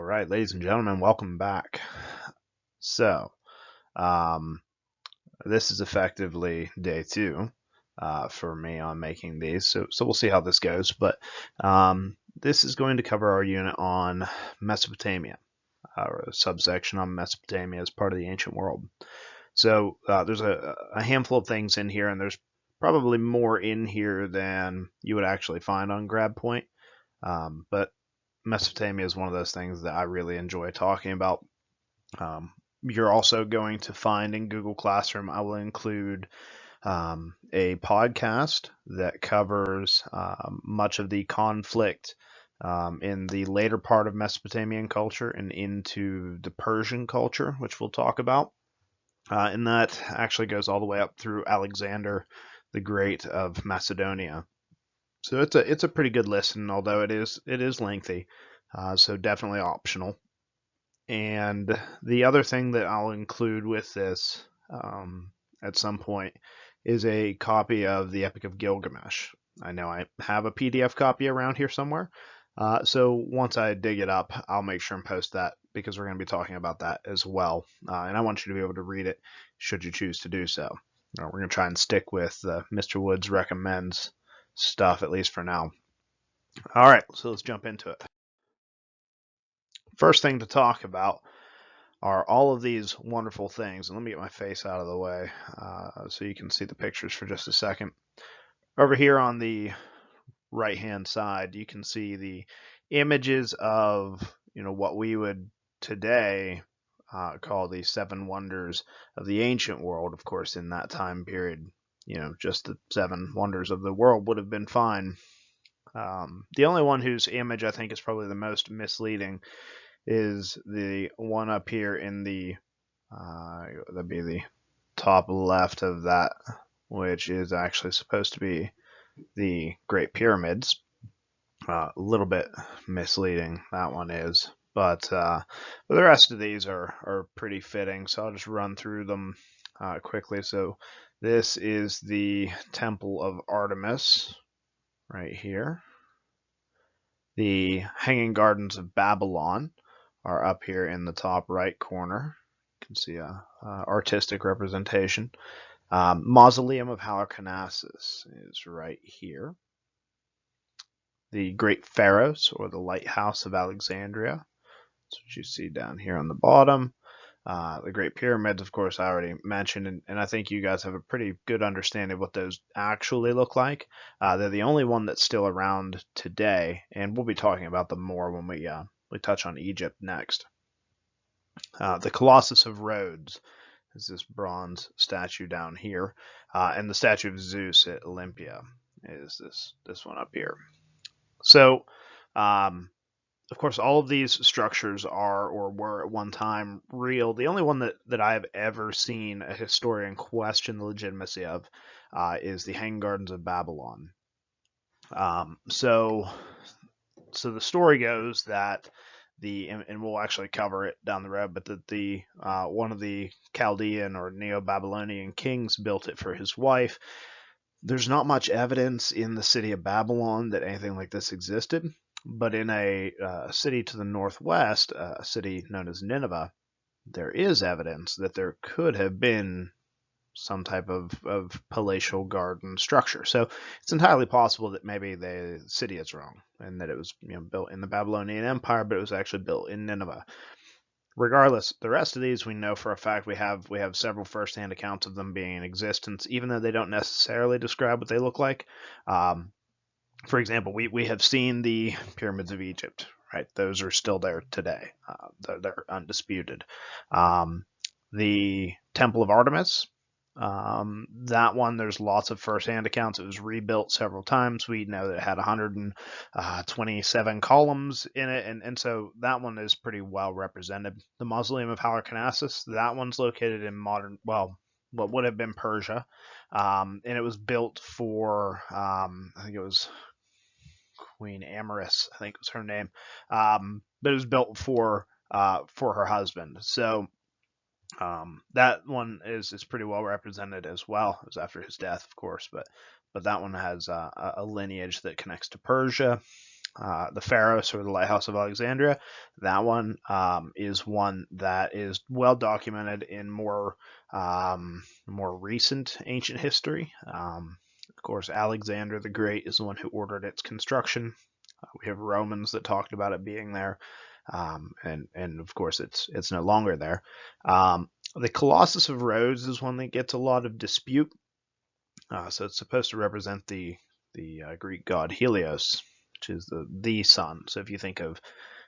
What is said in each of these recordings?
right, ladies and gentlemen, welcome back. So, um, this is effectively day two for me on making these. So we'll see how this goes. But this is going to cover our unit on Mesopotamia, or a subsection on Mesopotamia as part of the ancient world. So there's a handful of things in here, and there's probably more in here than you would actually find on Grab Point. But Mesopotamia is one of those things that I really enjoy talking about. You're also going to find in Google Classroom, I will include a podcast that covers much of the conflict in the later part of Mesopotamian culture and into the Persian culture, which we'll talk about. And that actually goes all the way up through Alexander the Great of Macedonia. So it's a pretty good listen, although it is lengthy. So definitely optional. And the other thing that I'll include with this at some point is a copy of the Epic of Gilgamesh. I know I have a PDF copy around here somewhere. So once I dig it up, I'll make sure and post that because we're going to be talking about that as well. And I want you to be able to read it should you choose to do so. We're going to try and stick with Mr. Woods recommends stuff, at least for now. All right, so let's jump into it. First thing to talk about are all of these wonderful things. And let me get my face out of the way so you can see the pictures for just a second. Over here on the right-hand side, you can see the images of what we would today call the seven wonders of the ancient world. Of course, in that time period, just the seven wonders of the world would have been fine. The only one whose image I think is probably the most misleading is the one up here in the that'd be the top left of that, which is actually supposed to be the Great Pyramids. A little bit misleading, that one is, but the rest of these are pretty fitting, so I'll just run through them quickly. So this is the Temple of Artemis right here. The Hanging Gardens of Babylon are up here in the top right corner. You can see a artistic representation. Mausoleum of Halicarnassus is right here. The Great Pharos, or the Lighthouse of Alexandria. That's what you see down here on the bottom. The Great Pyramids, of course, I already mentioned, and I think you guys have a pretty good understanding of what those actually look like. They're the only one that's still around today, and we'll be talking about them more when we touch on Egypt next. The Colossus of Rhodes is this bronze statue down here, and the statue of Zeus at Olympia is this one up here. So, of course, all of these structures are or were at one time real. The only one that I have ever seen a historian question the legitimacy of is the Hanging Gardens of Babylon. So the story goes that and we'll actually cover it down the road, but that the one of the Chaldean or Neo-Babylonian kings built it for his wife. There's not much evidence in the city of Babylon that anything like this existed, but in a city to the northwest, a city known as Nineveh, there is evidence that there could have been some type of palatial garden structure. So it's entirely possible that maybe the city is wrong and that it was built in the Babylonian Empire, but it was actually built in Nineveh. Regardless, the rest of these we know for a fact. We have several first-hand accounts of them being in existence, even though they don't necessarily describe what they look like. For example, we have seen the pyramids of Egypt, right? Those are still there today. They're undisputed. The Temple of Artemis, that one, there's lots of first-hand accounts. It was rebuilt several times. We know that it had 127 columns in it, and so that one is pretty well represented. The Mausoleum of Halicarnassus, that one's located in modern, what would have been Persia, and it was built for, I think it was Queen Amorous, I think was her name, but it was built for her husband. So that one is pretty well represented as well. It was after his death, of course, but that one has a lineage that connects to Persia. the Pharos or the Lighthouse of Alexandria. That one is one that is well documented in more recent ancient history. Of course, Alexander the Great is the one who ordered its construction. We have Romans that talked about it being there, and of course it's no longer there. The Colossus of Rhodes is one that gets a lot of dispute. So it's supposed to represent the Greek god Helios, which is the sun. So if you think of,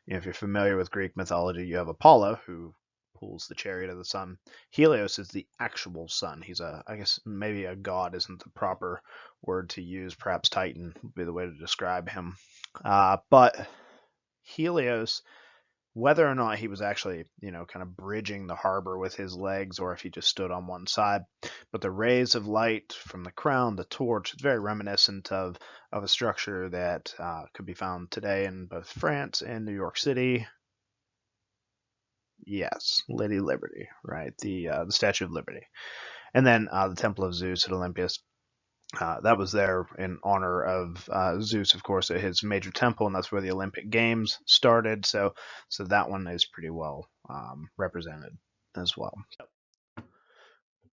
if you're familiar with Greek mythology, you have Apollo who pulls the chariot of the sun. Helios is the actual sun. He's I guess maybe a god isn't the proper word to use. Perhaps Titan would be the way to describe him. But Helios, whether or not he was actually, kind of bridging the harbor with his legs or if he just stood on one side, but the rays of light from the crown, the torch, it's very reminiscent of a structure that could be found today in both France and New York City. Yes, Lady Liberty, right? The Statue of Liberty, and then the Temple of Zeus at Olympus. That was there in honor of Zeus, of course, at his major temple, and that's where the Olympic Games started. So that one is pretty well represented as well.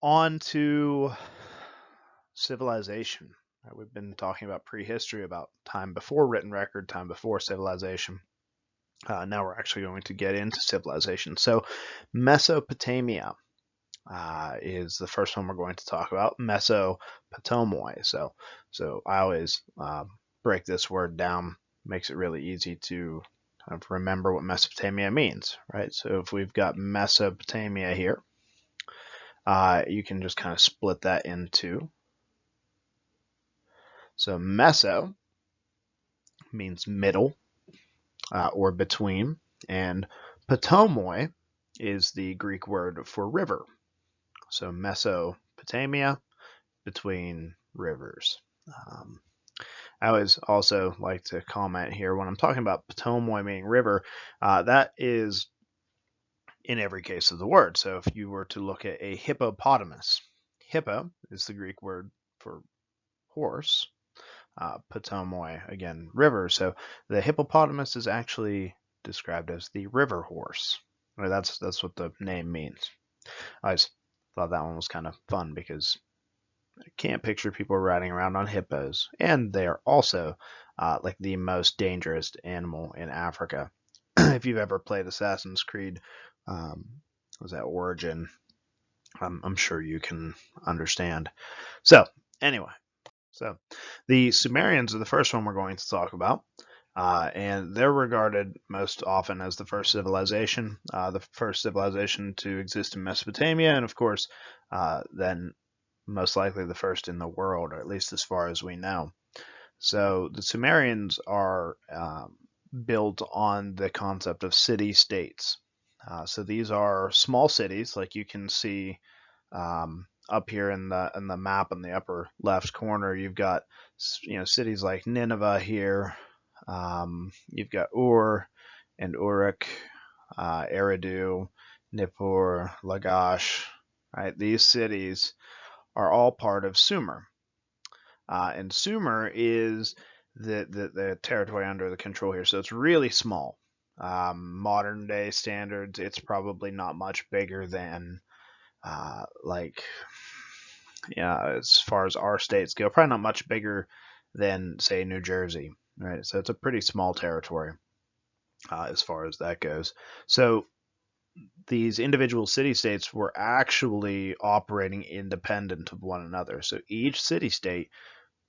On to civilization. We've been talking about prehistory, about time before written record, time before civilization. Now we're actually going to get into civilization. So Mesopotamia is the first one we're going to talk about. Mesopotamoi. So I always break this word down. Makes it really easy to kind of remember what Mesopotamia means, right? So if we've got Mesopotamia here, you can just kind of split that into. So Meso means middle or between, and Potomoi is the Greek word for river. So Mesopotamia, between rivers. I always also like to comment here when I'm talking about Potomoi meaning river, that is in every case of the word. So if you were to look at a hippopotamus, hippo is the Greek word for horse. Potomoi, again, river. So the hippopotamus is actually described as the river horse. That's what the name means. I just thought that one was kind of fun because I can't picture people riding around on hippos, and they are also like the most dangerous animal in Africa. If you've ever played Assassin's Creed, was that Origin? I'm sure you can understand. So anyway, so the Sumerians are the first one we're going to talk about. And they're regarded most often as the first civilization to exist in Mesopotamia, and of course, then most likely the first in the world, or at least as far as we know. So the Sumerians are built on the concept of city-states. So these are small cities, like you can see up here in the map in the upper left corner. You've got cities like Nineveh here. You've got Ur and Uruk, Eridu, Nippur, Lagash. Right, these cities are all part of Sumer, and Sumer is the territory under the control here. So it's really small. Modern day standards, it's probably not much bigger than as far as our states go, probably not much bigger than say New Jersey, right? So it's a pretty small territory as far as that goes. So these individual city-states were actually operating independent of one another. So each city-state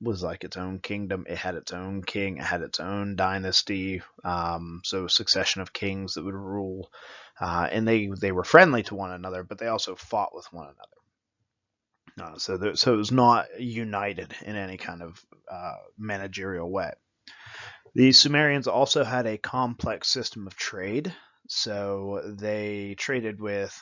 was like its own kingdom. It had its own king. It had its own dynasty. So a succession of kings that would rule, and they were friendly to one another, but they also fought with one another. So it was not united in any kind of managerial way. The Sumerians also had a complex system of trade, so they traded with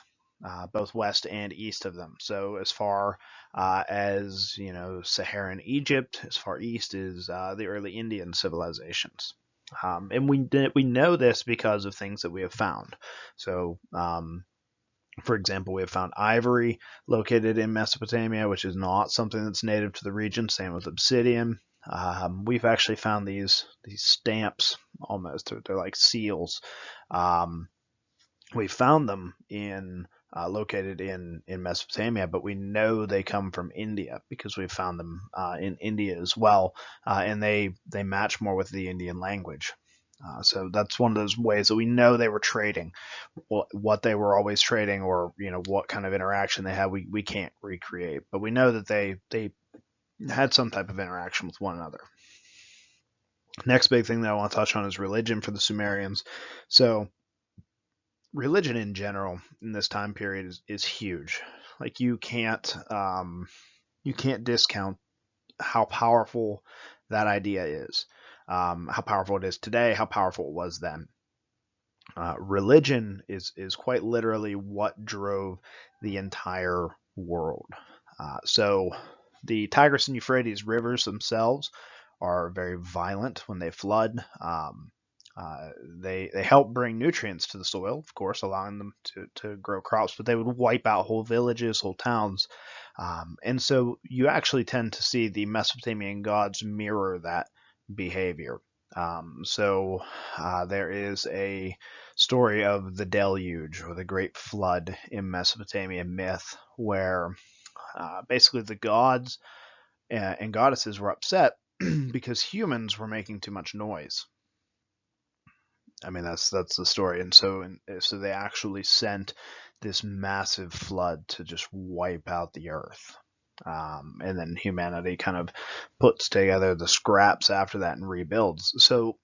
both west and east of them. So as far as Saharan Egypt, as far east as the early Indian civilizations, and we know this because of things that we have found. So. For example, we have found ivory located in Mesopotamia, which is not something that's native to the region. Same with obsidian. We've actually found these stamps almost. They're like seals. Um, we found them in located in Mesopotamia, but we know they come from India because we found them in India as well, and they match more with the Indian language. So that's one of those ways that we know they were trading. What they were always trading, or what kind of interaction they had, we can't recreate, but we know that they had some type of interaction with one another. Next big thing that I want to touch on is religion for the Sumerians. So religion in general in this time period is huge. Like you can't discount how powerful that idea is, how powerful it is today, how powerful it was then. Religion is quite literally what drove the entire world. So the Tigris and Euphrates rivers themselves are very violent when they flood. They help bring nutrients to the soil, of course, allowing them to grow crops, but they would wipe out whole villages, whole towns. And so you actually tend to see the Mesopotamian gods mirror that behavior. There is a story of the deluge or the great flood in Mesopotamian myth where basically the gods and goddesses were upset because humans were making too much noise. I mean, that's the story, and so they actually sent this massive flood to just wipe out the earth, and then humanity kind of puts together the scraps after that and rebuilds. So,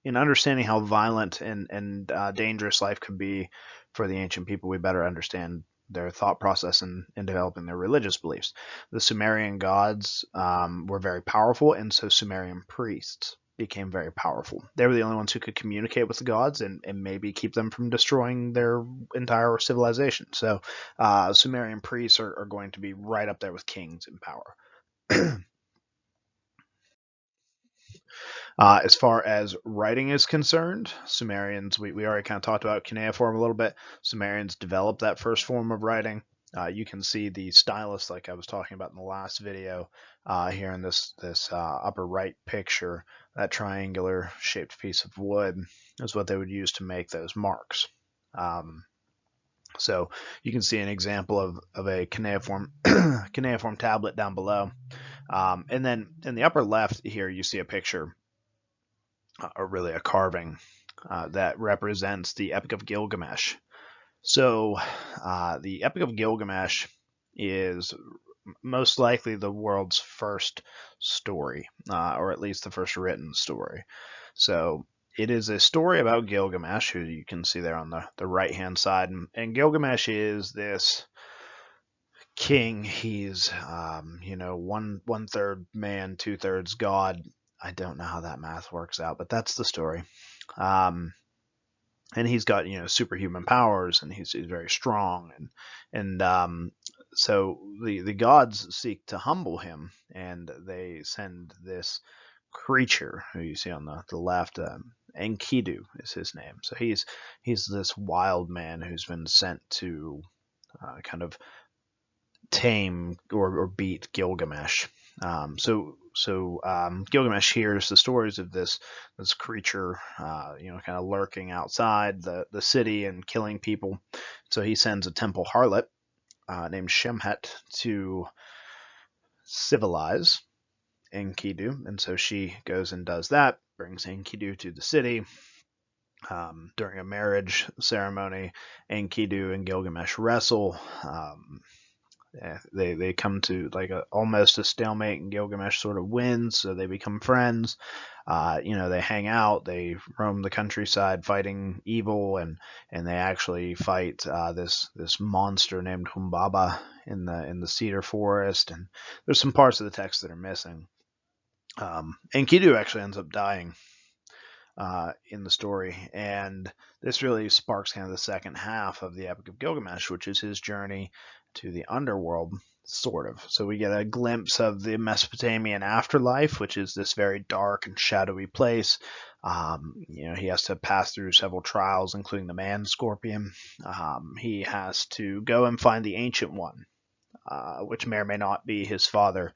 in understanding how violent and dangerous life could be for the ancient people, we better understand their thought process in developing their religious beliefs. The Sumerian gods were very powerful, and so Sumerian priests became very powerful. They were the only ones who could communicate with the gods and maybe keep them from destroying their entire civilization. So Sumerian priests are going to be right up there with kings in power. As far as writing is concerned, Sumerians, we already kind of talked about cuneiform a little bit. Sumerians developed that first form of writing. You can see the stylus, like I was talking about in the last video, here in this upper right picture. That triangular shaped piece of wood is what they would use to make those marks. So you can see an example of a cuneiform cuneiform tablet down below. And then in the upper left here, you see a picture, or really a carving, that represents the Epic of Gilgamesh. So the Epic of Gilgamesh is most likely the world's first story, or at least the first written story. So it is a story about Gilgamesh, who you can see there on the right-hand side. And Gilgamesh is this king. He's, one third man, two thirds god. I don't know how that math works out, but that's the story. And he's got superhuman powers, and he's very strong, and so the gods seek to humble him, and they send this creature who you see on the left. Enkidu is his name. So he's this wild man who's been sent to kind of tame or beat Gilgamesh. Gilgamesh hears the stories of this creature, kind of lurking outside the city and killing people. So he sends a temple harlot named Shemhet to civilize Enkidu, and so she goes and does that, brings Enkidu to the city. During a marriage ceremony, Enkidu and Gilgamesh wrestle. They come to like almost a stalemate, and Gilgamesh sort of wins, so they become friends. They hang out, they roam the countryside fighting evil, and they actually fight this monster named Humbaba in the cedar forest. And there's some parts of the text that are missing. Enkidu actually ends up dying in the story, and this really sparks kind of the second half of the Epic of Gilgamesh, which is his journey to the underworld, sort of. So we get a glimpse of the Mesopotamian afterlife, which is this very dark and shadowy place. He has to pass through several trials, including the man scorpion. He has to go and find the Ancient One, which may or may not be his father,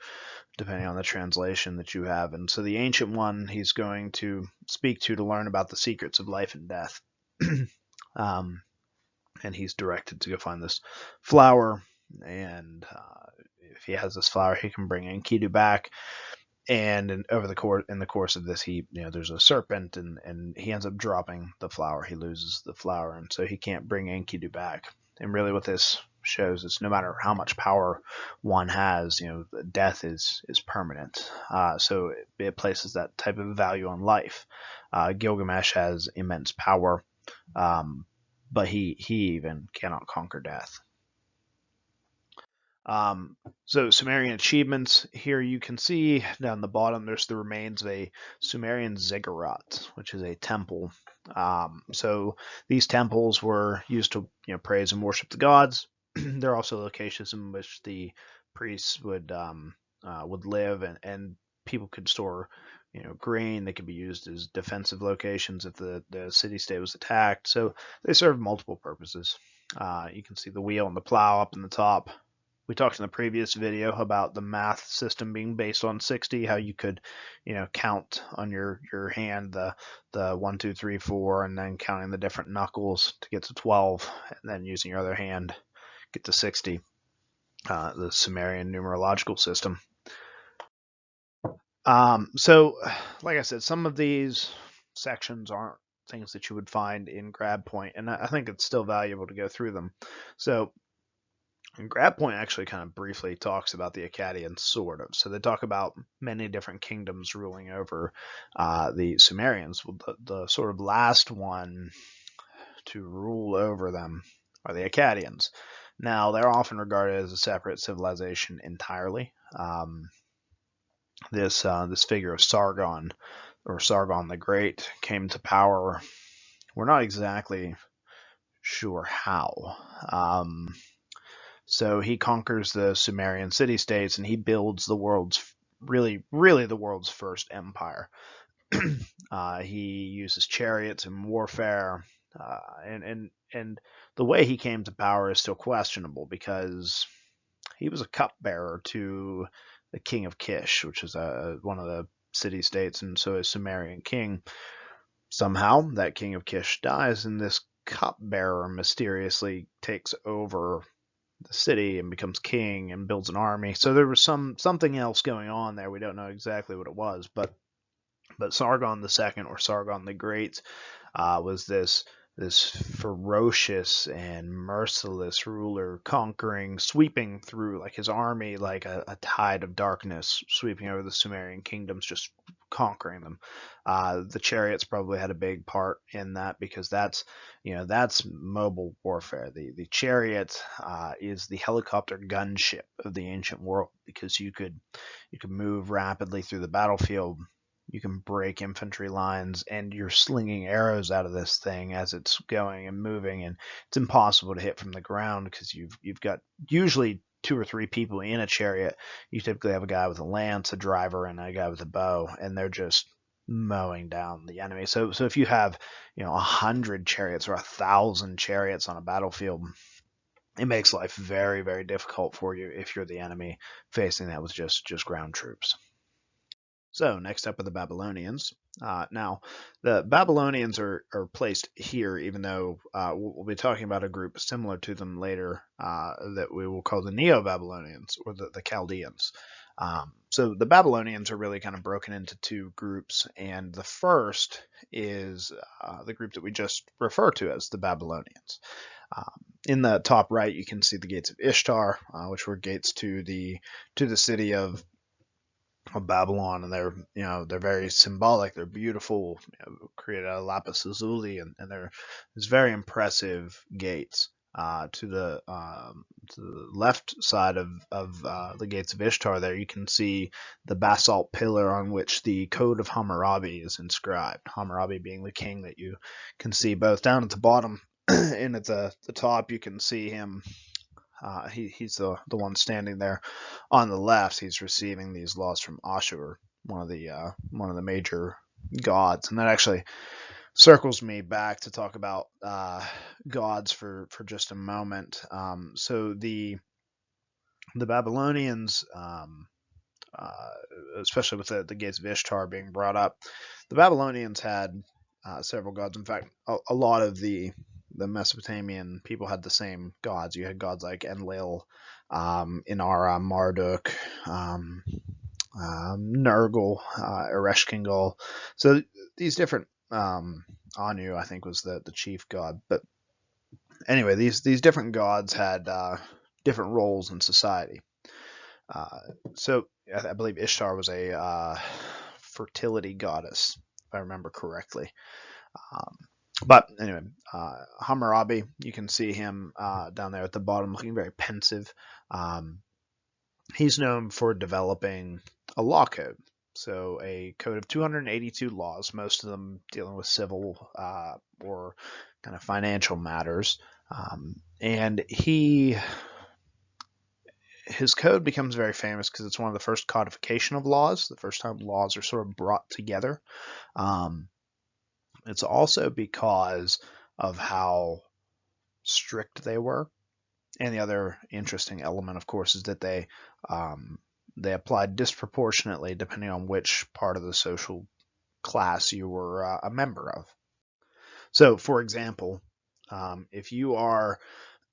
depending on the translation that you have. And so the Ancient One he's going to speak to learn about the secrets of life and death. um, and he's directed to go find this flower. And if he has this flower, he can bring Enkidu back. And over the course of this, there's a serpent, and he ends up dropping the flower. He loses the flower, and so he can't bring Enkidu back. And really, what this shows is no matter how much power one has, death is permanent. So it places that type of value on life. Gilgamesh has immense power, but he even cannot conquer death. So Sumerian achievements, here you can see down the bottom there's the remains of a Sumerian ziggurat, which is a temple. So these temples were used to praise and worship the gods. There are also locations in which the priests would live, and people could store grain. They could be used as defensive locations if the city-state was attacked. So they serve multiple purposes. You can see the wheel and the plow up in the top. We talked in the previous video about the math system being based on 60, how you could, count on your hand the 1, 2, 3, 4, and then counting the different knuckles to get to 12, and then using your other hand get to 60. The Sumerian numerological system. So, like I said, some of these sections aren't things that you would find in Grab Point, and I think it's still valuable to go through them. So, and Grab Point actually kind of briefly talks about the Akkadians, sort of. So they talk about many different kingdoms ruling over the Sumerians. Well, the sort of last one to rule over them are the Akkadians. Now, they're often regarded as a separate civilization entirely. This figure of Sargon, or Sargon the Great, came to power. We're not exactly sure how. So he conquers the Sumerian city-states, and he builds the world's really the world's first empire. He uses chariots in warfare, and the way he came to power is still questionable because he was a cupbearer to the king of Kish, which is one of the city-states, and so a Sumerian king. Somehow that king of Kish dies, and this cupbearer mysteriously takes over the city and becomes king and builds an army. So there was something else going on there. We don't know exactly what it was, but Sargon the Second, or Sargon the Great, was this ferocious and merciless ruler, sweeping through like his army like a tide of darkness, sweeping over the Sumerian kingdoms, just conquering them. The chariots probably had a big part in that because that's mobile warfare. The chariot is the helicopter gunship of the ancient world because you could move rapidly through the battlefield. You can break infantry lines, and you're slinging arrows out of this thing as it's going and moving, and it's impossible to hit from the ground because you've got usually 2 or 3 people in a chariot. You typically have a guy with a lance, a driver, and a guy with a bow, and they're just mowing down the enemy. So if you have 100 chariots or 1,000 chariots on a battlefield, it makes life very, very difficult for you if you're the enemy facing that with just ground troops. So next up are the Babylonians. Now, the Babylonians are placed here, even though we'll be talking about a group similar to them later that we will call the Neo-Babylonians, or the Chaldeans. So the Babylonians are really kind of broken into 2 groups, and the first is the group that we just refer to as the Babylonians. In the top right, you can see the gates of Ishtar, which were gates to the city of Babylon, and they're very symbolic. They're beautiful, created out of lapis lazuli, and they're these very impressive gates. To the left side of the gates of Ishtar, there you can see the basalt pillar on which the Code of Hammurabi is inscribed. Hammurabi being the king that you can see both down at the bottom and at the top. You can see him. He's the one standing there on the left. He's receiving these laws from Ashur, one of the major gods, and that actually circles me back to talk about gods for just a moment. So the The Babylonians, especially with the gates of Ishtar being brought up, the Babylonians had several gods. In fact, a lot of the Mesopotamian people had the same gods. You had gods like Enlil, Inara, Marduk, um, Nergal, Ereshkigal. So these different Anu, I think, was the chief god. But anyway, these different gods had different roles in society. Uh, so I believe Ishtar was a fertility goddess, if I remember correctly. Um, but anyway, Hammurabi, you can see him down there at the bottom looking very pensive. Um, he's known for developing a law code. So a code of 282 laws, most of them dealing with civil or kind of financial matters. And his code becomes very famous because it's one of the first codification of laws, the first time laws are sort of brought together. Um, it's also because of how strict they were. And the other interesting element, of course, is that they applied disproportionately depending on which part of the social class you were a member of. So, for example, if you are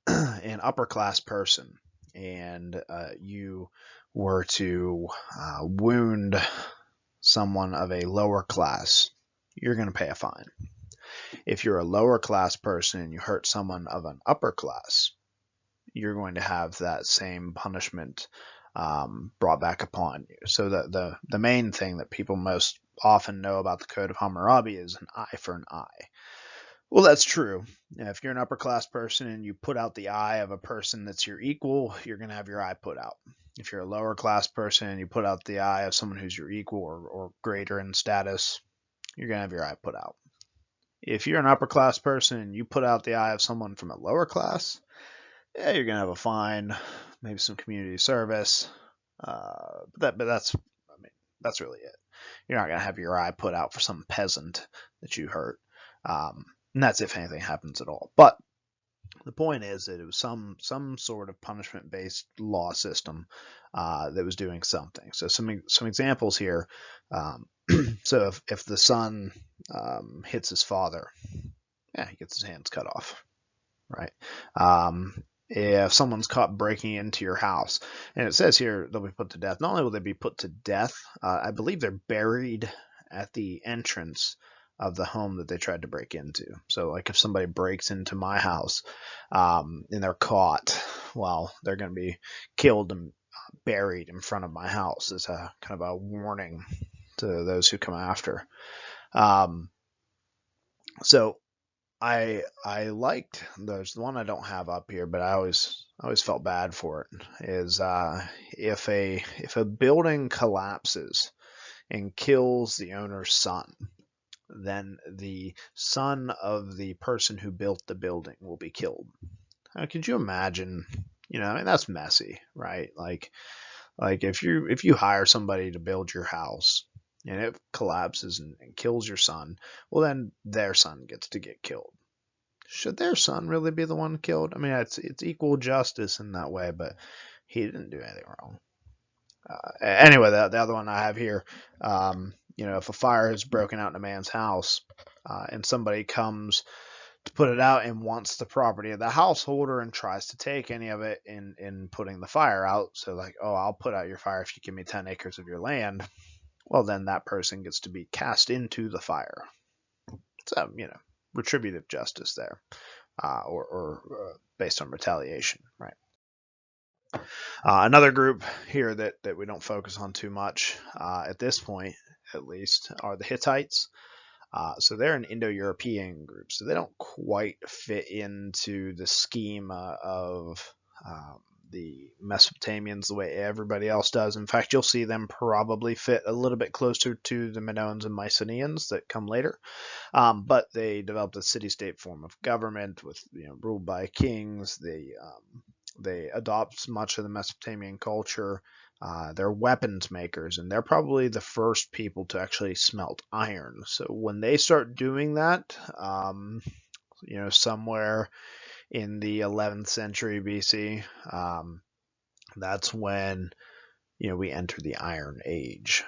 an upper class person and you were to wound someone of a lower class, you're going to pay a fine. If you're a lower class person and you hurt someone of an upper class, you're going to have that same punishment brought back upon you. So the main thing that people most often know about the Code of Hammurabi is an eye for an eye. Well, that's true. If you're an upper class person and you put out the eye of a person that's your equal, you're going to have your eye put out. If you're a lower class person and you put out the eye of someone who's your equal or greater in status, you're going to have your eye put out. If you're an upper class person and you put out the eye of someone from a lower class, yeah, you're going to have a fine, maybe some community service. But that's, I mean, that's really it. You're not going to have your eye put out for some peasant that you hurt. And that's if anything happens at all. But the point is that it was some sort of punishment based law system that was doing something. So some examples here. So if the son hits his father, yeah, he gets his hands cut off, right? If someone's caught breaking into your house, and it says here they'll be put to death. Not only will they be put to death, I believe they're buried at the entrance of the home that they tried to break into. So, like if somebody breaks into my house and they're caught, well, they're going to be killed and buried in front of my house as a kind of a warning to those who come after. Um, so I liked there's the one I don't have up here, but I always felt bad for it. Is if a building collapses and kills the owner's son, then the son of the person who built the building will be killed. Now, could you imagine? I mean, that's messy, right? Like if you hire somebody to build your house and it collapses and kills your son, well then their son gets to get killed. Should their son really be the one killed? I mean, it's equal justice in that way, but he didn't do anything wrong. Anyway, the other one I have here, if a fire has broken out in a man's house and somebody comes to put it out and wants the property of the householder and tries to take any of it in putting the fire out, so like, oh, I'll put out your fire if you give me 10 acres of your land. Well, then that person gets to be cast into the fire. So, retributive justice there. Or based on retaliation, right? Another group here that we don't focus on too much at this point, at least, are the Hittites. So they're an Indo-European group, so they don't quite fit into the schema of the Mesopotamians the way everybody else does. In fact, you'll see them probably fit a little bit closer to the Minoans and Mycenaeans that come later. But they developed a city-state form of government with ruled by kings. They adopt much of the Mesopotamian culture. They're weapons makers, and they're probably the first people to actually smelt iron. So when they start doing that, somewhere in the 11th century BC, That's when we enter the Iron Age.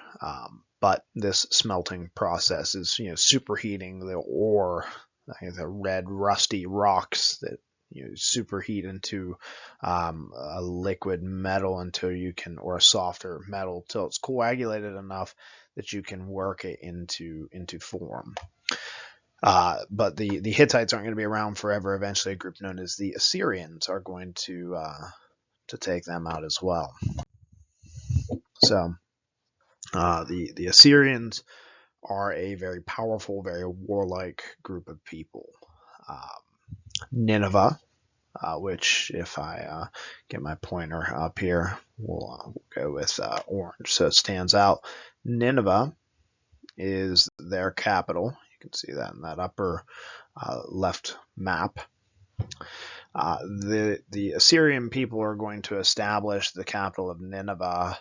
But this smelting process is superheating the ore, the red rusty rocks that superheat into a liquid metal until you can, or a softer metal till it's coagulated enough that you can work it into form. But the Hittites aren't going to be around forever. Eventually, a group known as the Assyrians are going to take them out as well. So the Assyrians are a very powerful, very warlike group of people. Nineveh, which if I get my pointer up here, we'll go with orange so it stands out. Nineveh is their capital. You can see that in that upper left map. The Assyrian people are going to establish the capital of Nineveh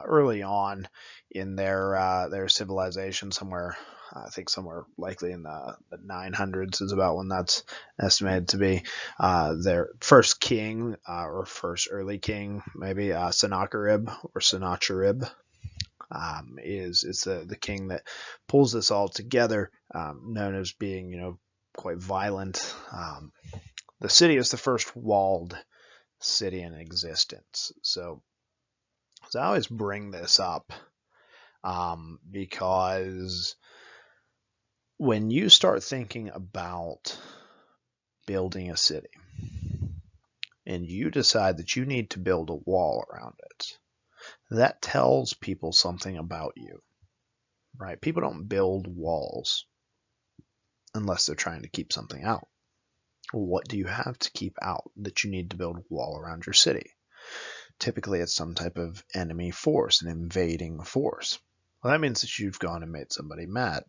early on in their civilization, somewhere I think somewhere likely in the 900s is about when that's estimated to be. Their first king or first early king, maybe Sennacherib or Sennacherib. Is the king that pulls this all together, known as being quite violent. The city is the first walled city in existence. So I always bring this up because when you start thinking about building a city and you decide that you need to build a wall around it, that tells people something about you, right? People don't build walls unless they're trying to keep something out. What do you have to keep out that you need to build a wall around your city? Typically, it's some type of enemy force, an invading force. Well, that means that you've gone and made somebody mad,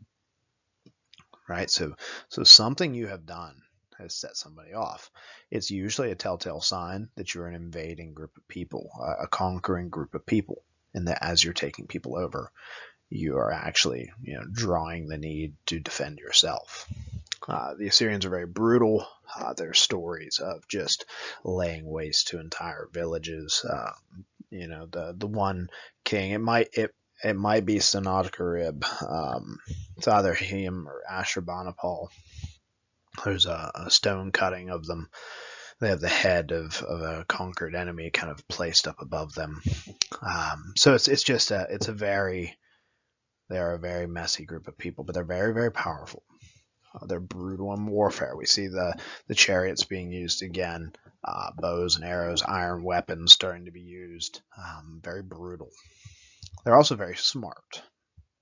right? So something you have done has set somebody off. It's usually a telltale sign that you're an invading group of people, a conquering group of people, and that as you're taking people over, you are actually drawing the need to defend yourself. The Assyrians are very brutal. There's stories of just laying waste to entire villages. The one king, it might be Sennacherib. It's either him or Ashurbanipal. There's a stone cutting of them. They have the head of a conquered enemy kind of placed up above them. So they're a very messy group of people, but they're very, very powerful. They're brutal in warfare. We see the chariots being used again, bows and arrows, iron weapons starting to be used. Very brutal. They're also very smart.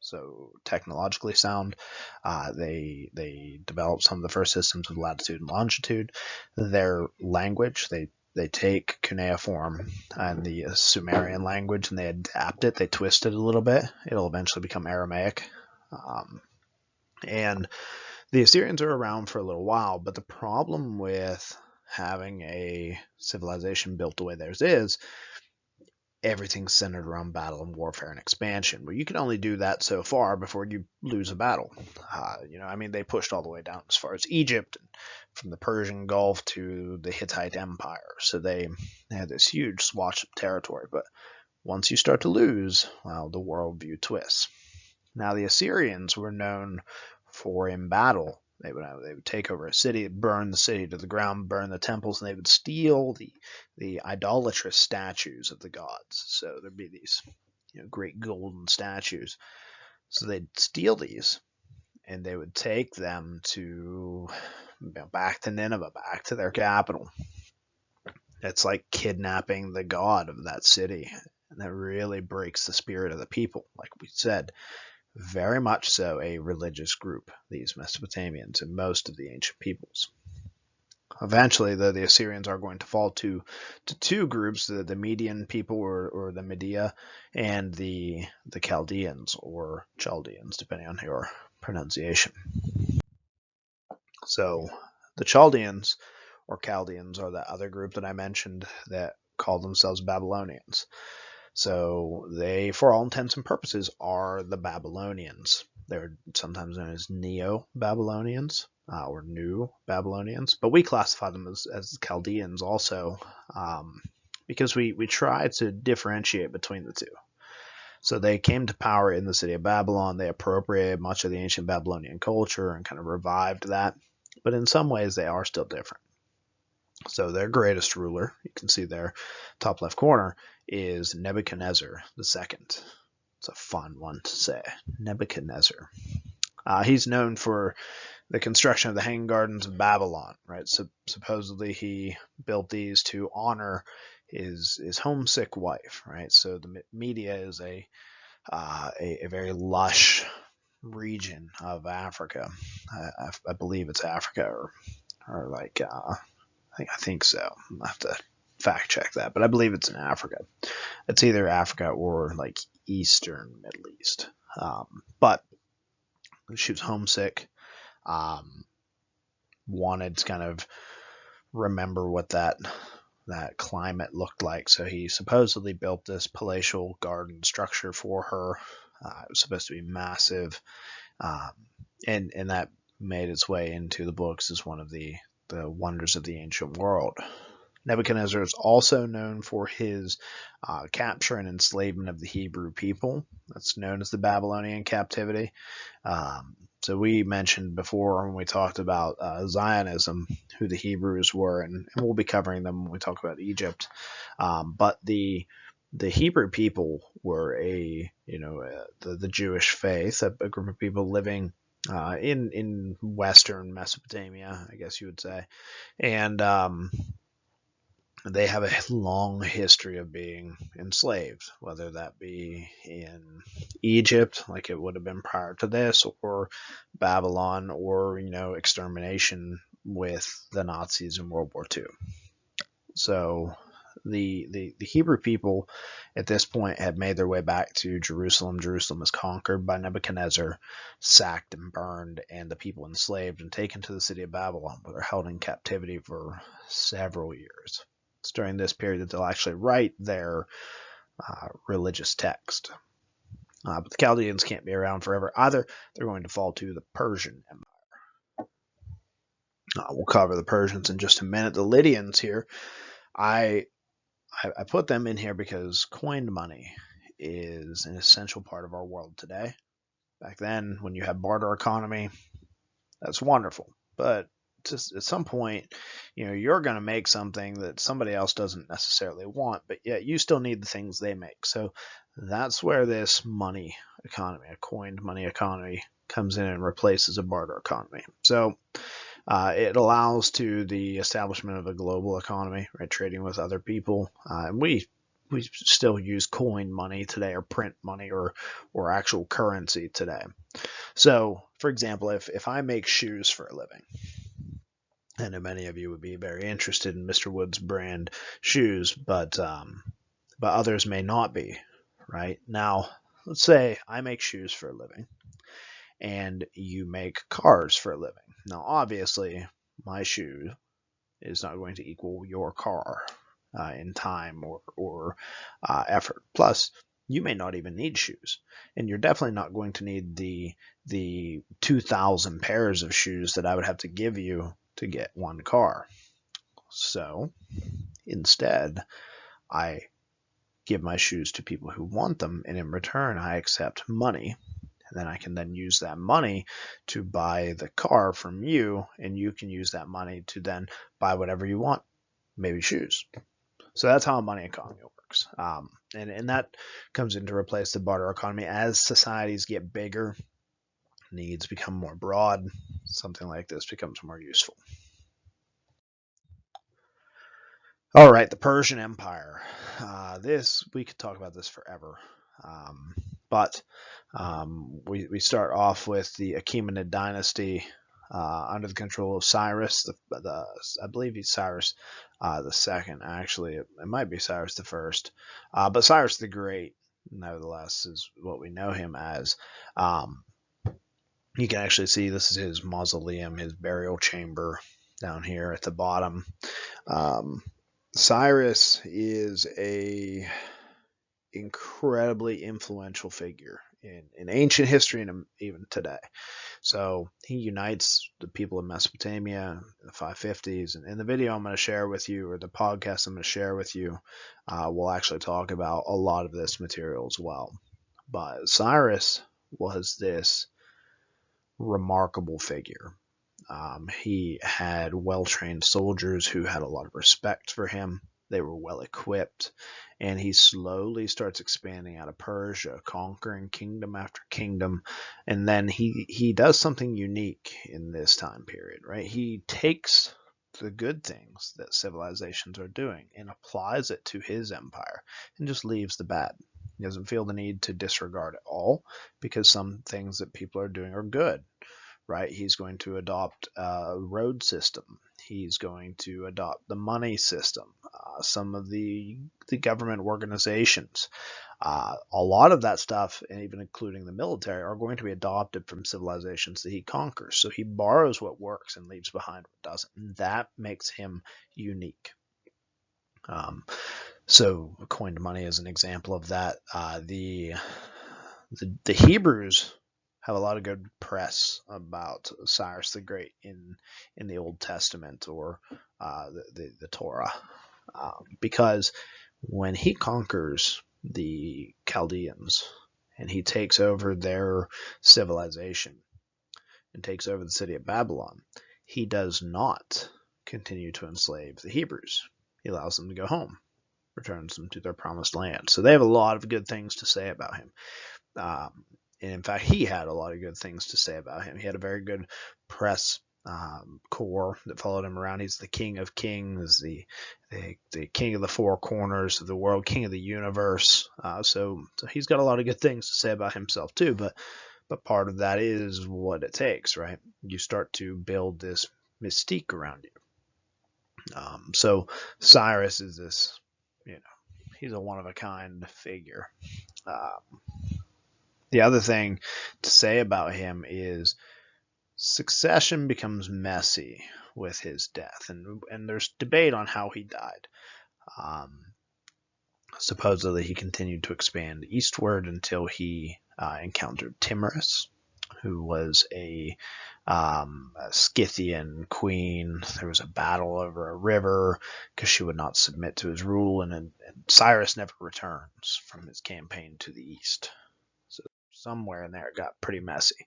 So technologically sound. They developed some of the first systems of latitude and longitude. Their language, they take cuneiform and the Sumerian language and they adapt it. They twist it a little bit. It'll eventually become Aramaic. And the Assyrians are around for a little while, but the problem with having a civilization built the way theirs is, everything's centered around battle and warfare and expansion. Well, you can only do that so far before you lose a battle. They pushed all the way down as far as Egypt, from the Persian Gulf to the Hittite Empire. So they had this huge swatch of territory. But once you start to lose, well, the worldview twists. Now, the Assyrians were known for in battle. They would take over a city, burn the city to the ground, burn the temples, and they would steal the idolatrous statues of the gods. So there'd be these great golden statues. So they'd steal these, and they would take them to back to Nineveh, back to their capital. It's like kidnapping the god of that city, and that really breaks the spirit of the people. Like we said, very much so a religious group, these Mesopotamians and most of the ancient peoples. Eventually, the Assyrians are going to fall to two groups, the Median people or the Media, and the Chaldeans or Chaldeans, depending on your pronunciation. So the Chaldeans or Chaldeans are the other group that I mentioned that call themselves Babylonians. So they, for all intents and purposes, are the Babylonians. They're sometimes known as Neo-Babylonians or New Babylonians, but we classify them as Chaldeans also. because we try to differentiate between the two. So they came to power in the city of Babylon. They appropriated much of the ancient Babylonian culture and kind of revived that. But in some ways, they are still different. So their greatest ruler, you can see there, top left corner, is Nebuchadnezzar II. It's a fun one to say, Nebuchadnezzar. He's known for the construction of the Hanging Gardens of Babylon, right? So supposedly he built these to honor his homesick wife, right? So the Media is a very lush region of Africa. I believe it's Africa or like I think so. I'll have to fact check that, but I believe it's in Africa. It's either Africa or like Eastern Middle East. But she was homesick. Wanted to kind of remember what that climate looked like. So he supposedly built this palatial garden structure for her. It was supposed to be massive, and that made its way into the books as one of the wonders of the ancient world. Nebuchadnezzar is also known for his capture and enslavement of the Hebrew people. That's known as the Babylonian captivity. So we mentioned before when we talked about Zionism, who the Hebrews were, and we'll be covering them when we talk about Egypt. But the Hebrew people were the Jewish faith, a group of people living in Western Mesopotamia, I guess you would say, and they have a long history of being enslaved, whether that be in Egypt, like it would have been prior to this, or Babylon, or extermination with the Nazis in World War II. So the Hebrew people at this point had made their way back to Jerusalem. Jerusalem was conquered by Nebuchadnezzar, sacked and burned, and the people enslaved and taken to the city of Babylon, where they're held in captivity for several years. It's during this period that they'll actually write their religious text. But the Chaldeans can't be around forever either. They're going to fall to the Persian Empire. We'll cover the Persians in just a minute. The Lydians here, I put them in here because coined money is an essential part of our world today. Back then, when you had barter economy, that's wonderful. But just at some point, you're going to make something that somebody else doesn't necessarily want, but yet you still need the things they make. So that's where this money economy, a coined money economy, comes in and replaces a barter economy. So it allows to the establishment of a global economy, right? Trading with other people. And we still use coin money today, or print money, or actual currency today. So, for example, if I make shoes for a living, I know many of you would be very interested in Mr. Wood's brand shoes, but others may not be, right? Now, let's say I make shoes for a living, and you make cars for a living. Now, obviously, my shoe is not going to equal your car in time or effort. Plus, you may not even need shoes, and you're definitely not going to need the 2,000 pairs of shoes that I would have to give you to get one car. So instead, I give my shoes to people who want them, and in return, I accept money. And then I can then use that money to buy the car from you, and you can use that money to then buy whatever you want, maybe shoes. So that's how a money economy works. And that comes in to replace the barter economy. As societies get bigger, needs become more broad, something like this becomes more useful. All right, the Persian Empire. We could talk about this forever. But we start off with the Achaemenid dynasty under the control of Cyrus. I believe he's Cyrus the second. Actually, it might be Cyrus the first. But Cyrus the Great, nevertheless, is what we know him as. You can actually see this is his mausoleum, his burial chamber down here at the bottom. Cyrus is a incredibly influential figure in ancient history and even today. So he unites the people of Mesopotamia in the 550s. And in the video I'm going to share with you, or the podcast I'm going to share with you, we'll actually talk about a lot of this material as well. But Cyrus was this remarkable figure. He had well-trained soldiers who had a lot of respect for him. They were well equipped, and he slowly starts expanding out of Persia, conquering kingdom after kingdom. And then he does something unique in this time period, right? He takes the good things that civilizations are doing and applies it to his empire and just leaves the bad. He doesn't feel the need to disregard it all because some things that people are doing are good, right? He's going to adopt a road system. He's going to adopt the money system, some of the government organizations. A lot of that stuff, and even including the military, are going to be adopted from civilizations that he conquers. So he borrows what works and leaves behind what doesn't. And that makes him unique. So coined money is an example of that. The Hebrews have a lot of good press about Cyrus the Great in the Old Testament, or the Torah, because when he conquers the Chaldeans and he takes over their civilization and takes over the city of Babylon, he does not continue to enslave the Hebrews. He allows them to go home, returns them to their promised land. So they have a lot of good things to say about him. And in fact, he had a lot of good things to say about him. He had a very good press corps that followed him around. He's the king of kings, the king of the four corners of the world, king of the universe. So he's got a lot of good things to say about himself too. But part of that is what it takes, right? You start to build this mystique around you. So Cyrus is this, he's a one of a kind figure. The other thing to say about him is succession becomes messy with his death, and there's debate on how he died. Supposedly, he continued to expand eastward until he encountered Timurus, who was a Scythian queen. There was a battle over a river because she would not submit to his rule, and Cyrus never returns from his campaign to the east. So somewhere in there it got pretty messy.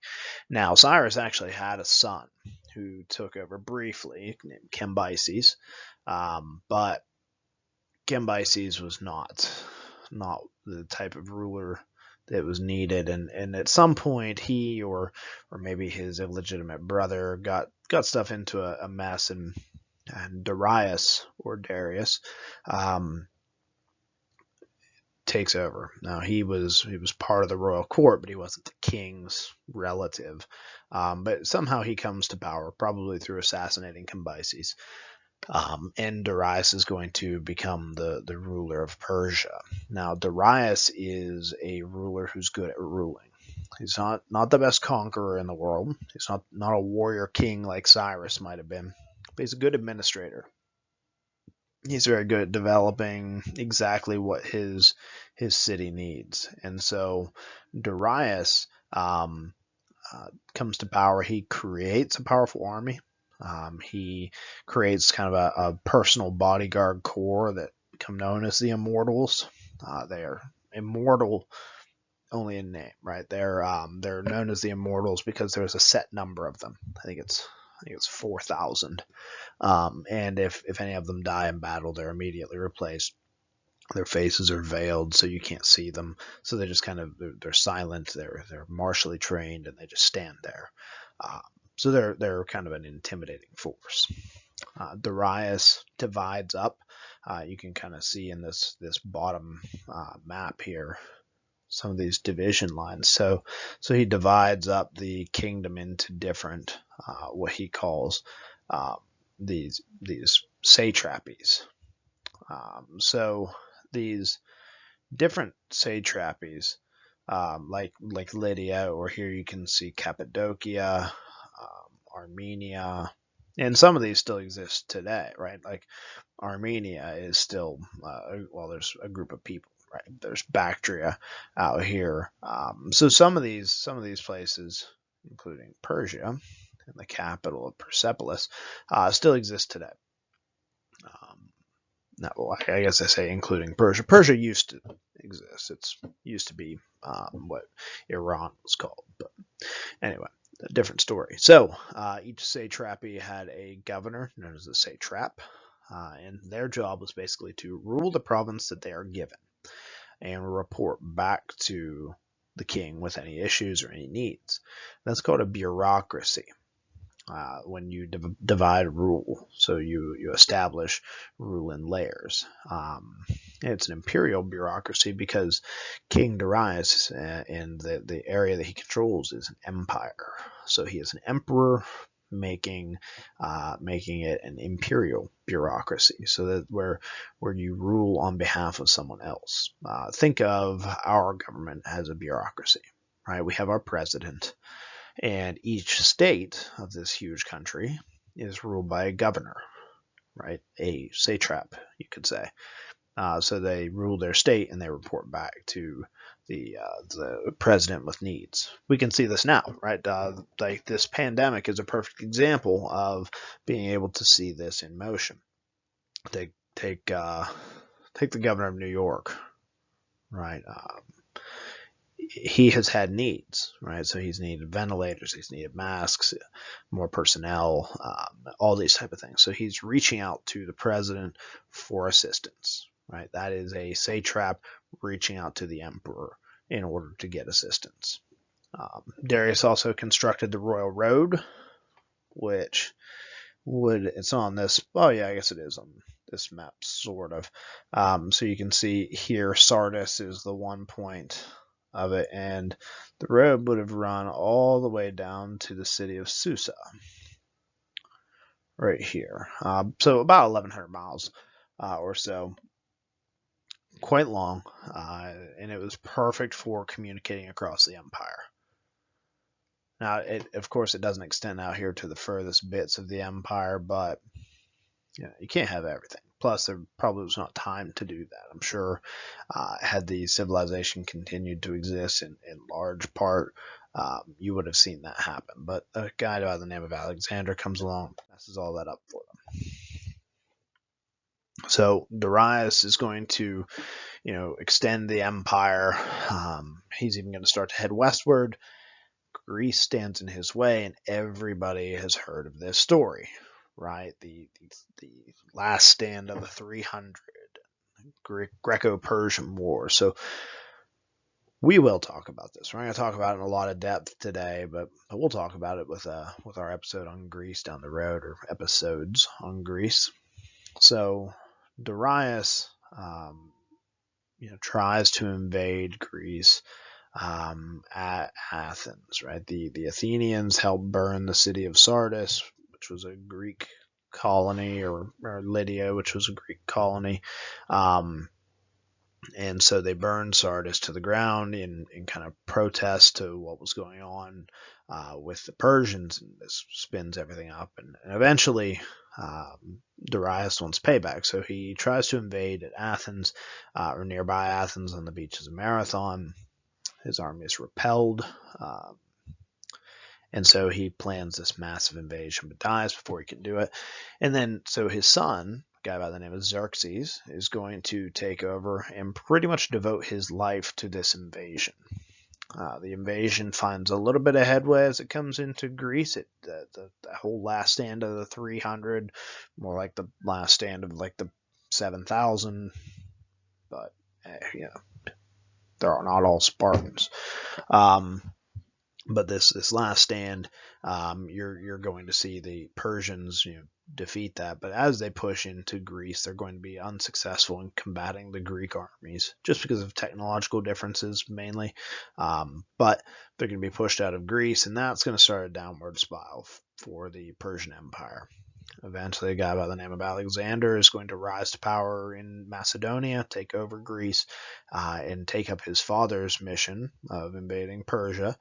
Now, Cyrus actually had a son who took over briefly, named Cambyses, but Cambyses was not the type of ruler that was needed, and at some point he or maybe his illegitimate brother got stuff into a mess, and Darius takes over. Now he was part of the royal court, but he wasn't the king's relative. But somehow he comes to power, probably through assassinating Cambyses. And Darius is going to become the ruler of Persia. Now Darius is a ruler who's good at ruling. He's not the best conqueror in the world. He's not a warrior king like Cyrus might have been, but he's a good administrator. He's very good at developing exactly what his city needs. And so Darius comes to power. He creates a powerful army. He creates kind of a personal bodyguard corps that become known as the Immortals. They are immortal only in name, right? They're known as the Immortals because there's a set number of them. I think it's 4,000. And if any of them die in battle, they're immediately replaced. Their faces are veiled, so you can't see them. So they just kind of they're silent. They're martially trained, and they just stand there. So they're kind of an intimidating force. Darius divides up. You can kind of see in this bottom map here some of these division lines. So he divides up the kingdom into different what he calls these satrapies. So these different satrapies, like Lydia, or here you can see Cappadocia, Armenia, and some of these still exist today, right? Like Armenia is still, there's a group of people, right? There's Bactria out here. So some of these places, including Persia and the capital of Persepolis, still exist today. No, I guess I say including Persia. Persia used to exist. It's used to be what Iran was called, but anyway, a different story. So each satrapy had a governor known as a satrap, and their job was basically to rule the province that they are given and report back to the king with any issues or any needs. That's called a bureaucracy. When you divide rule, so you establish rule in layers. It's an imperial bureaucracy because King Darius and the area that he controls is an empire. So he is an emperor making it an imperial bureaucracy, so that where you rule on behalf of someone else. Think of our government as a bureaucracy, right? We have our president, and each state of this huge country is ruled by a governor, right? A satrap, you could say. So they rule their state and they report back to the president with needs. We can see this now, right? Like this pandemic is a perfect example of being able to see this in motion. Take the governor of New York, right? He has had needs, right? So he's needed ventilators, he's needed masks, more personnel, all these type of things. So he's reaching out to the president for assistance, right? That is a satrap reaching out to the emperor in order to get assistance. Darius also constructed the royal road, which it's on this. Oh yeah, I guess it is on this map, sort of. So you can see here, Sardis is the one point of it, and the road would have run all the way down to the city of Susa, right here. So about 1,100 miles or so, quite long, and it was perfect for communicating across the empire. Now, of course, it doesn't extend out here to the furthest bits of the empire, but you can't have everything. Plus, there probably was not time to do that. I'm sure had the civilization continued to exist in large part, you would have seen that happen. But a guy by the name of Alexander comes along, messes all that up for them. So Darius is going to, extend the empire. He's even going to start to head westward. Greece stands in his way, and everybody has heard of this story, right? The last stand of the 300 Greco-Persian War. So we will talk about this. We're going to talk about it in a lot of depth today, but we'll talk about it with our episode on Greece down the road, or episodes on Greece. So Darius, tries to invade Greece at Athens, right? The Athenians helped burn the city of Sardis, which was a Greek colony, or Lydia, which was a Greek colony. And so they burned Sardis to the ground in kind of protest to what was going on with the Persians, and this spins everything up. And eventually, Darius wants payback, so he tries to invade at Athens, or nearby Athens on the beaches of Marathon. His army is repelled, and so he plans this massive invasion, but dies before he can do it. And then, so his son, a guy by the name of Xerxes, is going to take over and pretty much devote his life to this invasion. The invasion finds a little bit of headway as it comes into Greece. The whole last stand of the 300, more like the last stand of like the 7,000, but they're not all Spartans. But this last stand, you're going to see the Persians defeat that. But as they push into Greece, they're going to be unsuccessful in combating the Greek armies, just because of technological differences mainly. But they're going to be pushed out of Greece, and that's going to start a downward spiral for the Persian Empire. Eventually, a guy by the name of Alexander is going to rise to power in Macedonia, take over Greece, and take up his father's mission of invading Persia.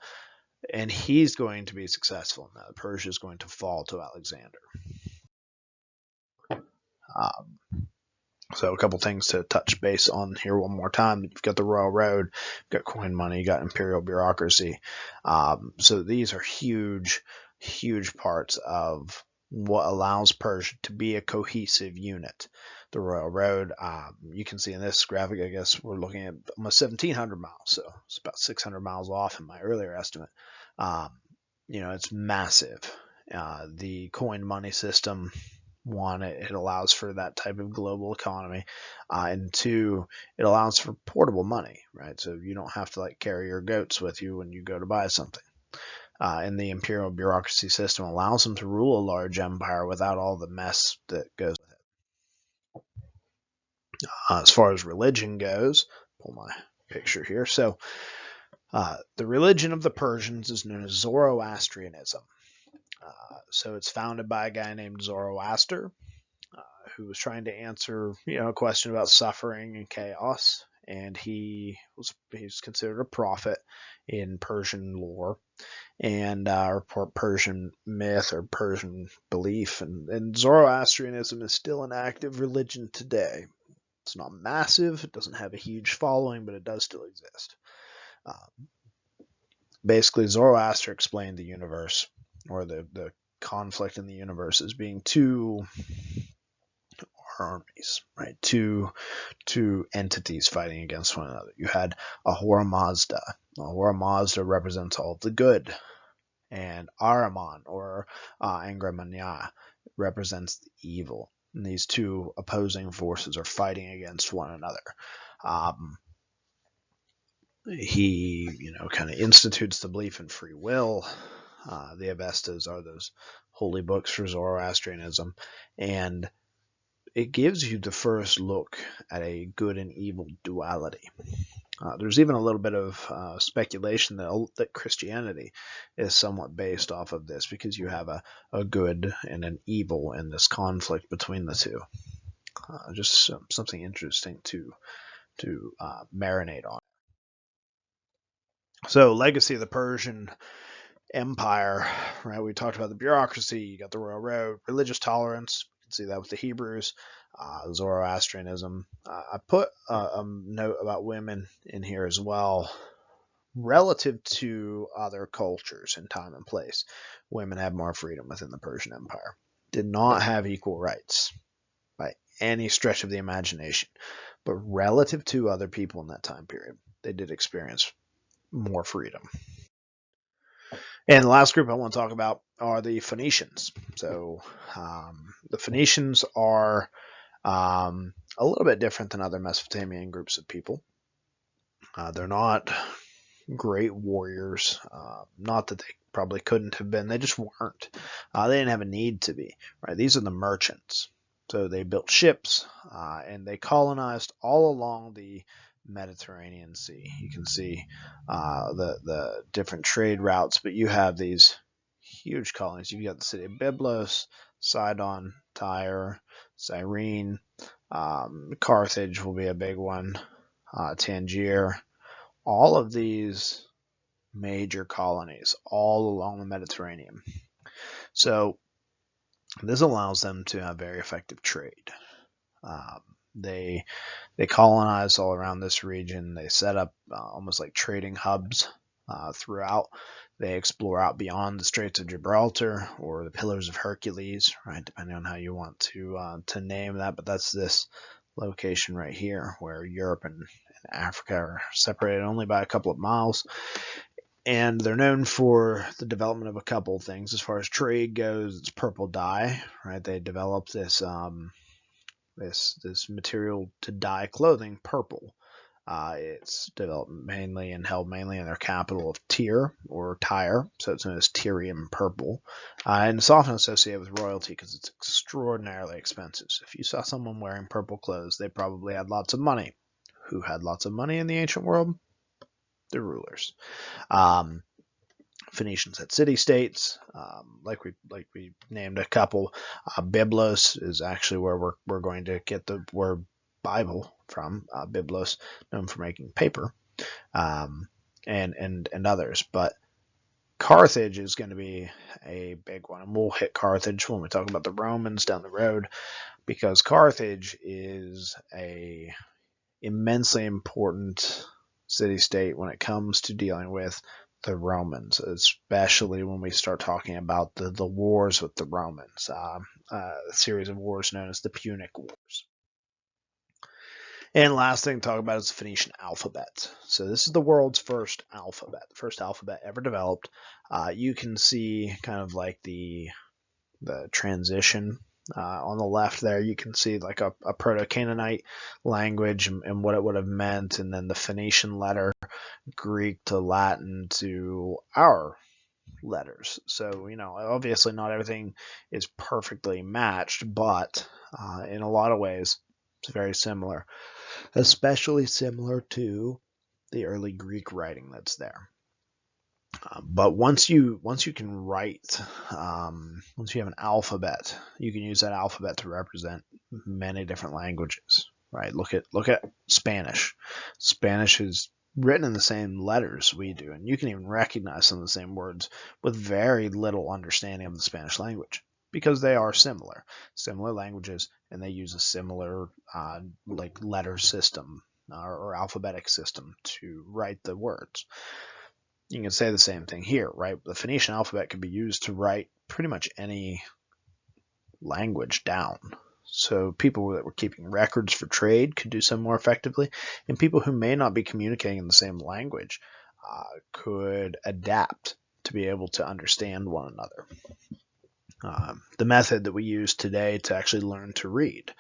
And he's going to be successful in that. Persia is going to fall to Alexander. So a couple things to touch base on here one more time. You've got the royal road, you've got coin money, you got imperial bureaucracy. So these are huge, huge parts of what allows Persia to be a cohesive unit. The royal road, you can see in this graphic, I guess we're looking at almost 1,700 miles. So it's about 600 miles off in my earlier estimate. Um, it's massive. The coin money system, one, it allows for that type of global economy, and two, it allows for portable money, right? So you don't have to like carry your goats with you when you go to buy something. And the imperial bureaucracy system allows them to rule a large empire without all the mess that goes with it. As far as religion goes, pull my picture here. So the religion of the Persians is known as Zoroastrianism. So it's founded by a guy named Zoroaster, who was trying to answer, a question about suffering and chaos, and he's considered a prophet in Persian lore and or Persian myth or Persian belief, and Zoroastrianism is still an active religion today. It's not massive, it doesn't have a huge following, but it does still exist. Basically, Zoroaster explained the universe, or the conflict in the universe, as being two armies, right? Two entities fighting against one another. You had Ahura Mazda. Ahura Mazda represents all of the good, and Ahriman, or Angra Mainya, represents the evil. And these two opposing forces are fighting against one another. He, kind of institutes the belief in free will. The Avestas are those holy books for Zoroastrianism, and it gives you the first look at a good and evil duality. There's even a little bit of speculation that Christianity is somewhat based off of this, because you have a good and an evil in this conflict between the two. Just something interesting to marinate on. So, legacy of the Persian Empire, right? We talked about the bureaucracy, you got the royal road, religious tolerance. You can see that with the Hebrews, Zoroastrianism. I put a note about women in here as well. Relative to other cultures in time and place, women had more freedom within the Persian Empire. Did not have equal rights by any stretch of the imagination, but relative to other people in that time period, they did experience more freedom. And the last group I want to talk about are the Phoenicians. So the Phoenicians are a little bit different than other Mesopotamian groups of people. They're not great warriors. Not that they probably couldn't have been. They just weren't. They didn't have a need to be. Right? These are the merchants. So they built ships and they colonized all along the Mediterranean Sea. You can see the different trade routes, but you have these huge colonies. You've got the city of Byblos, Sidon, Tyre, Cyrene, Carthage will be a big one, Tangier. All of these major colonies all along the Mediterranean. So this allows them to have very effective trade. They colonize all around this region. They set up almost like trading hubs throughout. They explore out beyond the Straits of Gibraltar or the Pillars of Hercules, right? Depending on how you want to name that. But that's this location right here, where Europe and Africa are separated only by a couple of miles. And they're known for the development of a couple of things. As far as trade goes, it's purple dye, right? They developed this this material to dye clothing purple. It's developed mainly and held mainly in their capital of Tyre, so it's known as Tyrian purple. And it's often associated with royalty because it's extraordinarily expensive. So if you saw someone wearing purple clothes, they probably had lots of money. Who had lots of money in the ancient world? The rulers. Phoenicians had city-states, like we named a couple. Byblos is actually where we're going to get the word Bible from. Byblos, known for making paper, and others. But Carthage is going to be a big one, and we'll hit Carthage when we talk about the Romans down the road. because Carthage is a immensely important city-state when it comes to dealing with the Romans, especially when we start talking about the wars with the Romans, a series of wars known as the Punic Wars. And last thing to talk about is the Phoenician alphabet. So this is the world's first alphabet, the first alphabet ever developed. You can see kind of like the transition on the left there. You can see like a Proto-Canaanite language and what it would have meant, and then the Phoenician letter, Greek to Latin to our letters. So, obviously not everything is perfectly matched, but in a lot of ways, it's very similar, especially similar to the early Greek writing that's there. But once you can write, once you have an alphabet, you can use that alphabet to represent many different languages. Right? Look at Spanish. Spanish is written in the same letters we do, and you can even recognize some of the same words with very little understanding of the Spanish language because they are similar languages, and they use a similar like letter system or alphabetic system to write the words. You can say the same thing here, right? The Phoenician alphabet could be used to write pretty much any language down. So people that were keeping records for trade could do so more effectively, and people who may not be communicating in the same language could adapt to be able to understand one another. The method that we use today to actually learn to read,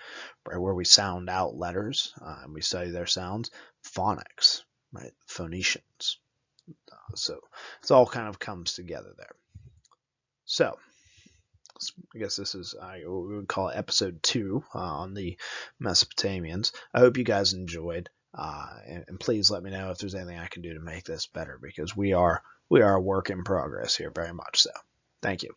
right, where we sound out letters and we study their sounds, phonics, right, Phoenicians. So it all kind of comes together there. So I guess this is what we would call episode 2 on the Mesopotamians. I hope you guys enjoyed, and please let me know if there's anything I can do to make this better, because we are a work in progress here, very much so. Thank you.